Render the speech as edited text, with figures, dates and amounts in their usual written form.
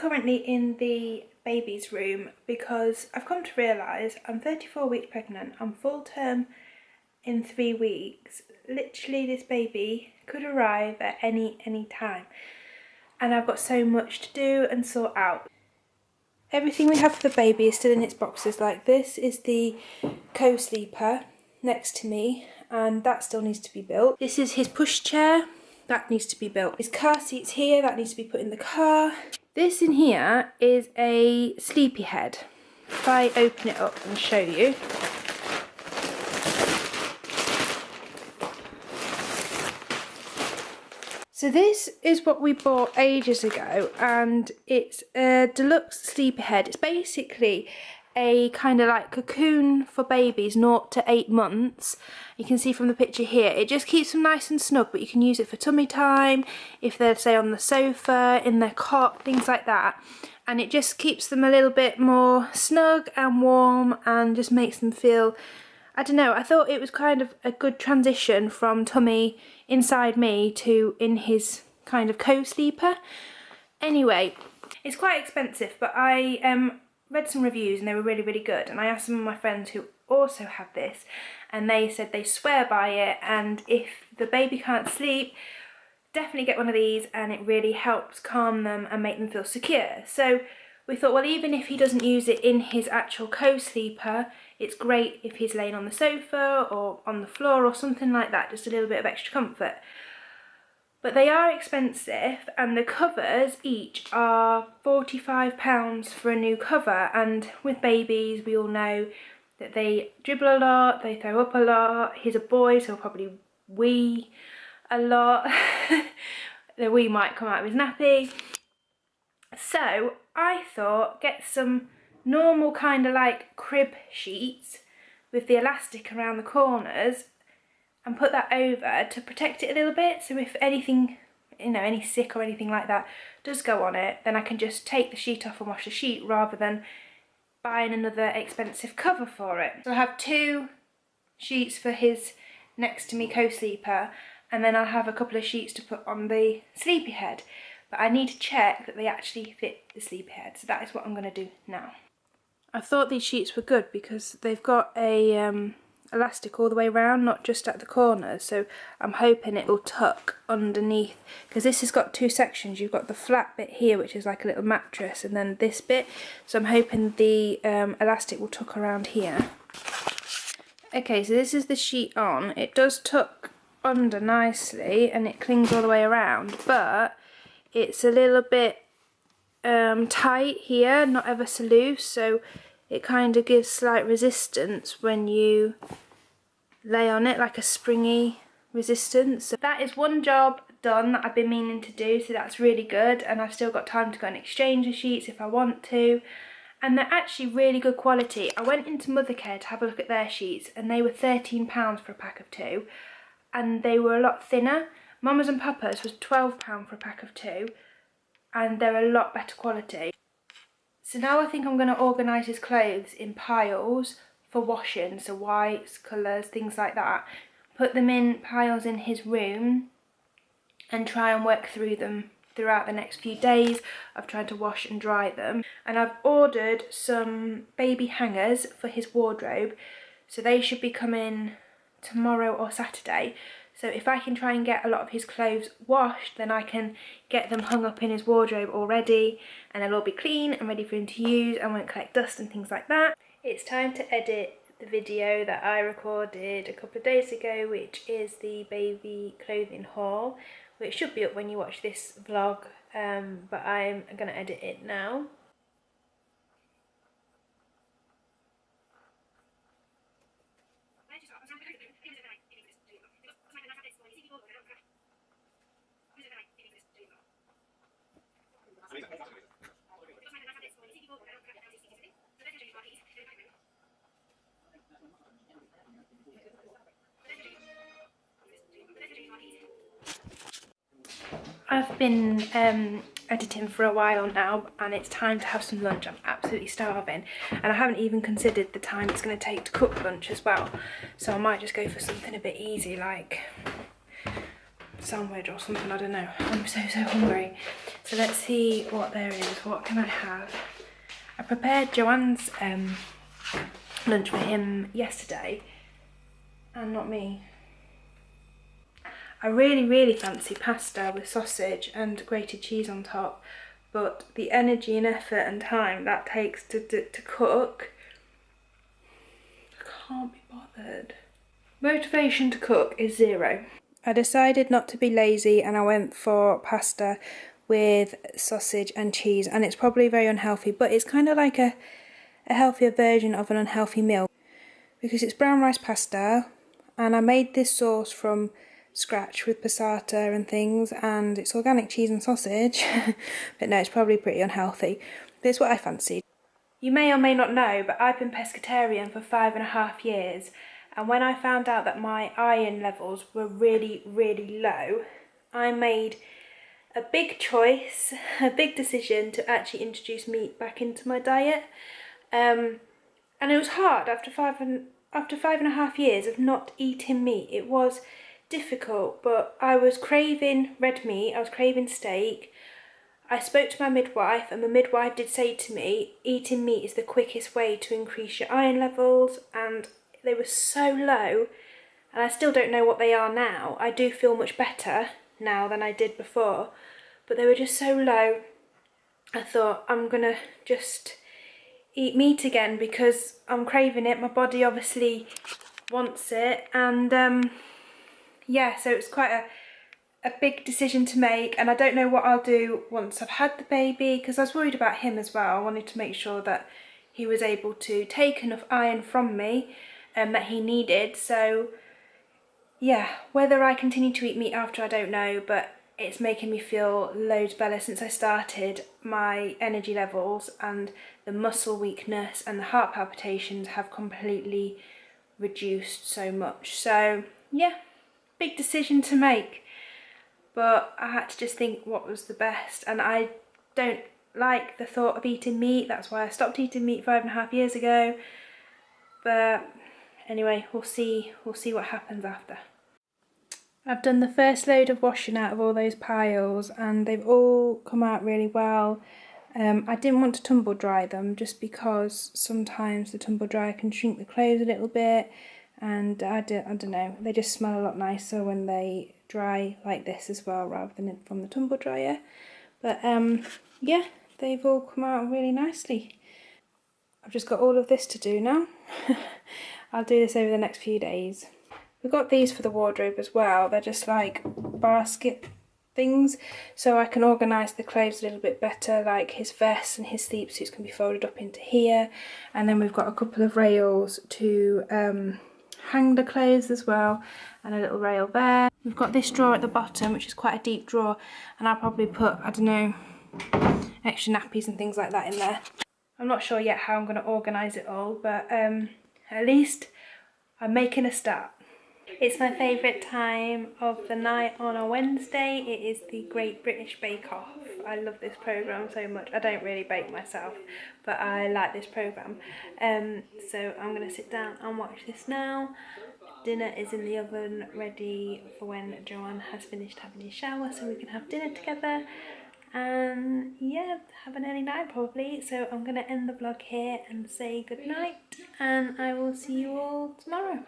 currently in the baby's room because I've come to realise I'm 34 weeks pregnant, I'm full term in 3 weeks. Literally this baby could arrive at any time, and I've got so much to do and sort out. Everything we have for the baby is still in its boxes. Like, this is the co-sleeper next to me, and that still needs to be built. This is his pushchair, that needs to be built. His car seat's here, that needs to be put in the car. This in here is a Sleepyhead. If I open it up and show you. So this is what we bought ages ago, and it's a deluxe Sleepyhead. It's basically a kind of like cocoon for babies 0 to 8 months. You can see from the picture here, it just keeps them nice and snug, but you can use it for tummy time, if they're say on the sofa, in their cot, things like that. And it just keeps them a little bit more snug and warm and just makes them feel, I don't know, I thought it was kind of a good transition from tummy inside me to in his kind of co-sleeper. Anyway, it's quite expensive, but I read some reviews and they were really good, and I asked some of my friends who also have this, and they said they swear by it, and if the baby can't sleep, definitely get one of these, and it really helps calm them and make them feel secure. So we thought, well, even if he doesn't use it in his actual co-sleeper, it's great if he's laying on the sofa or on the floor or something like that, just a little bit of extra comfort. But they are expensive, and the covers each are £45 for a new cover, and with babies we all know that they dribble a lot, they throw up a lot. He's a boy, so he'll probably wee a lot. The wee might come out of his nappy. So I thought, get some normal kind of like crib sheets with the elastic around the corners and put that over to protect it a little bit, so if anything, you know, any sick or anything like that does go on it, then I can just take the sheet off and wash the sheet rather than buying another expensive cover for it. So I have 2 sheets for his next to me co-sleeper, and then I'll have a couple of sheets to put on the Sleepyhead. But I need to check that they actually fit the Sleepyhead, so that is what I'm going to do now. I thought these sheets were good because they've got a elastic all the way around, not just at the corners, so I'm hoping it will tuck underneath, because this has got 2 sections. You've got the flat bit here, which is like a little mattress, and then this bit, so I'm hoping the elastic will tuck around here. Okay, so this is the sheet on. It does tuck under nicely and it clings all the way around, but it's a little bit tight here, not ever so loose, so it kind of gives slight resistance when you lay on it, like a springy resistance. So that is one job done that I've been meaning to do, so that's really good, and I've still got time to go and exchange the sheets if I want to. And they're actually really good quality. I went into Mothercare to have a look at their sheets, and they were £13 for a pack of 2, and they were a lot thinner. Mama's and Papa's was £12 for a pack of 2, and they're a lot better quality. So now I think I'm going to organise his clothes in piles for washing, so whites, colours, things like that. Put them in piles in his room and try and work through them throughout the next few days of trying to wash and dry them. And I've ordered some baby hangers for his wardrobe, so they should be coming tomorrow or Saturday. So if I can try and get a lot of his clothes washed, then I can get them hung up in his wardrobe already, and they'll all be clean and ready for him to use and won't collect dust and things like that. It's time to edit the video that I recorded a couple of days ago, which is the baby clothing haul, which should be up when you watch this vlog, but I'm going to edit it now. I've been editing for a while now, and it's time to have some lunch. I'm absolutely starving, and I haven't even considered the time it's going to take to cook lunch as well, so I might just go for something a bit easy, like sandwich or something, I don't know. I'm so hungry. So let's see what there is. What can I have? I prepared Joanne's lunch for him yesterday, and not me. I really fancy pasta with sausage and grated cheese on top, but the energy and effort and time that takes to cook, I can't be bothered. Motivation to cook is zero. I decided not to be lazy and I went for pasta with sausage and cheese, and it's probably very unhealthy, but it's kind of like a healthier version of an unhealthy meal because it's brown rice pasta, and I made this sauce from scratch with passata and things, and it's organic cheese and sausage. But no, it's probably pretty unhealthy. But it's what I fancied. You may or may not know, but I've been pescatarian for 5.5 years, and when I found out that my iron levels were really low, I made a big choice, a big decision to actually introduce meat back into my diet. And it was hard after 5.5 years of not eating meat. It was difficult, but I was craving red meat, I was craving steak. I spoke to my midwife, and the midwife did say to me, eating meat is the quickest way to increase your iron levels, and they were so low, and I still don't know what they are now. I do feel much better now than I did before, but they were just so low. I thought, I'm gonna just eat meat again because I'm craving it. My body obviously wants it, and yeah, so it's quite a big decision to make, and I don't know what I'll do once I've had the baby, because I was worried about him as well. I wanted to make sure that he was able to take enough iron from me that he needed. So yeah, whether I continue to eat meat after, I don't know, but it's making me feel loads better since I started. My energy levels and the muscle weakness and the heart palpitations have completely reduced so much. So yeah, big decision to make, but I had to just think what was the best, and I don't like the thought of eating meat. That's why I stopped eating meat 5.5 years ago. But anyway, we'll see what happens after. I've done the first load of washing out of all those piles, and they've all come out really well. I didn't want to tumble dry them just because sometimes the tumble dryer can shrink the clothes a little bit, and I don't know, they just smell a lot nicer when they dry like this as well rather than from the tumble dryer. But yeah, they've all come out really nicely. I've just got all of this to do now. I'll do this over the next few days. We've got these for the wardrobe as well. They're just like basket things, so I can organise the clothes a little bit better, like his vests and his sleep suits can be folded up into here. And then we've got a couple of rails to hang the clothes as well, and a little rail there. We've got this drawer at the bottom, which is quite a deep drawer, and I'll probably put, I don't know, extra nappies and things like that in there. I'm not sure yet how I'm going to organise it all, but at least I'm making a start. It's my favourite time of the night on a Wednesday. It is the Great British Bake Off. I love this programme so much. I don't really bake myself, but I like this programme. So I'm going to sit down and watch this now. Dinner is in the oven, ready for when Joanne has finished having his shower, so we can have dinner together. And yeah, have an early night probably. So I'm going to end the vlog here and say good night, and I will see you all tomorrow.